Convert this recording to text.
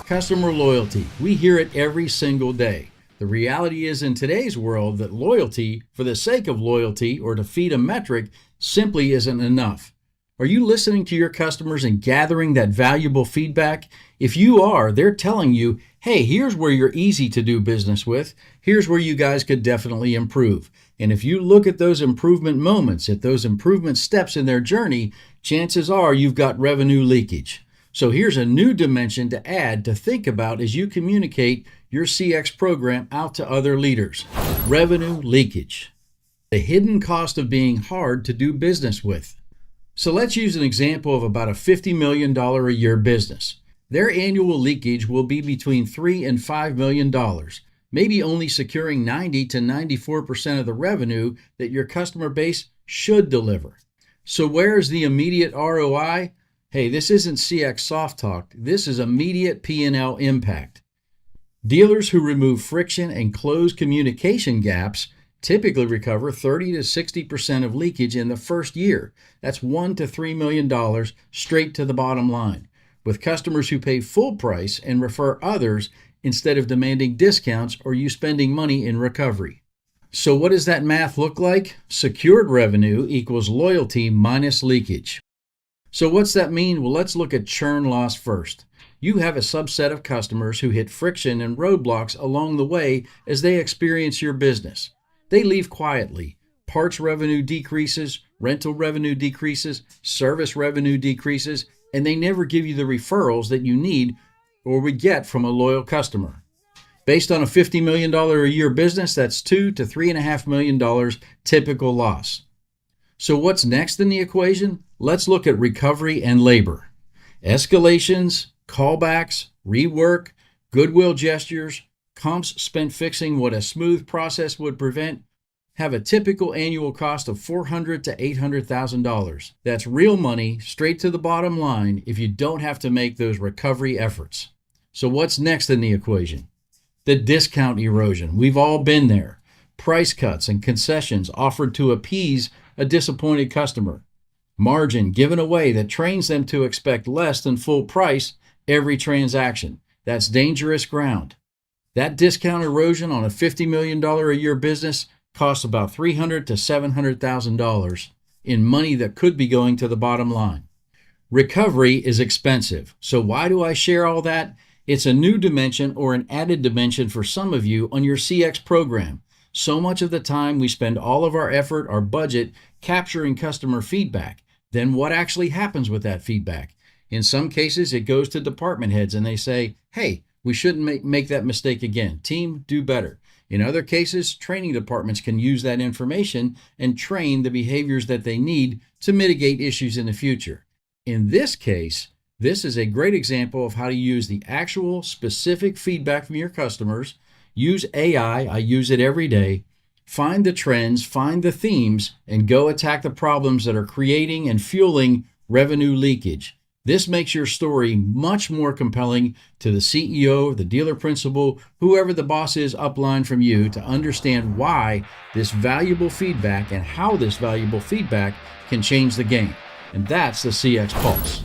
Customer loyalty. We hear it every single day. The reality is in today's world that loyalty, for the sake of loyalty or to feed a metric, simply isn't enough. Are you listening to your customers and gathering that valuable feedback? If you are, they're telling you, hey, here's where you're easy to do business with. Here's where you guys could definitely improve. And if you look at those improvement moments, at those improvement steps in their journey, chances are you've got revenue leakage. So here's a new dimension to add to think about as you communicate your CX program out to other leaders. Revenue leakage. The hidden cost of being hard to do business with. So let's use an example of about a $50 million a year business. Their annual leakage will be between $3 and $5 million, maybe only securing 90 to 94% of the revenue that your customer base should deliver. So where's the immediate ROI? Hey, this isn't CX soft talk. This is immediate P&L impact. Dealers who remove friction and close communication gaps typically recover 30 to 60% of leakage in the first year. That's $1 to $3 million straight to the bottom line, with customers who pay full price and refer others instead of demanding discounts or you spending money in recovery. So what does that math look like? Secured revenue equals loyalty minus leakage. So what's that mean? Well, let's look at churn loss first. You have a subset of customers who hit friction and roadblocks along the way as they experience your business. They leave quietly. Parts revenue decreases, rental revenue decreases, service revenue decreases, and they never give you the referrals that you need or would get from a loyal customer. Based on a $50 million a year business, that's $2 to $3.5 million typical loss. So what's next in the equation? Let's look at recovery and labor. Escalations, callbacks, rework, goodwill gestures, comps spent fixing what a smooth process would prevent have a typical annual cost of $400,000 to $800,000. That's real money straight to the bottom line if you don't have to make those recovery efforts. So what's next in the equation? The discount erosion. We've all been there. Price cuts and concessions offered to appease a disappointed customer. Margin given away that trains them to expect less than full price every transaction. That's dangerous ground. That discount erosion on a $50 million a year business costs about $300,000 to $700,000 in money that could be going to the bottom line. Recovery is expensive. So why do I share all that? It's a new dimension or an added dimension for some of you on your CX program. So much of the time we spend all of our effort, our budget, capturing customer feedback. Then what actually happens with that feedback? In some cases, it goes to department heads and they say, hey, we shouldn't make that mistake again. Team, do better. In other cases, training departments can use that information and train the behaviors that they need to mitigate issues in the future. In this case, this is a great example of how to use the actual specific feedback from your customers. Use AI, I use it every day. Find the trends, find the themes, and go attack the problems that are creating and fueling revenue leakage. This makes your story much more compelling to the CEO, the dealer principal, whoever the boss is upline from you to understand why this valuable feedback and how this valuable feedback can change the game. And that's the CX Pulse.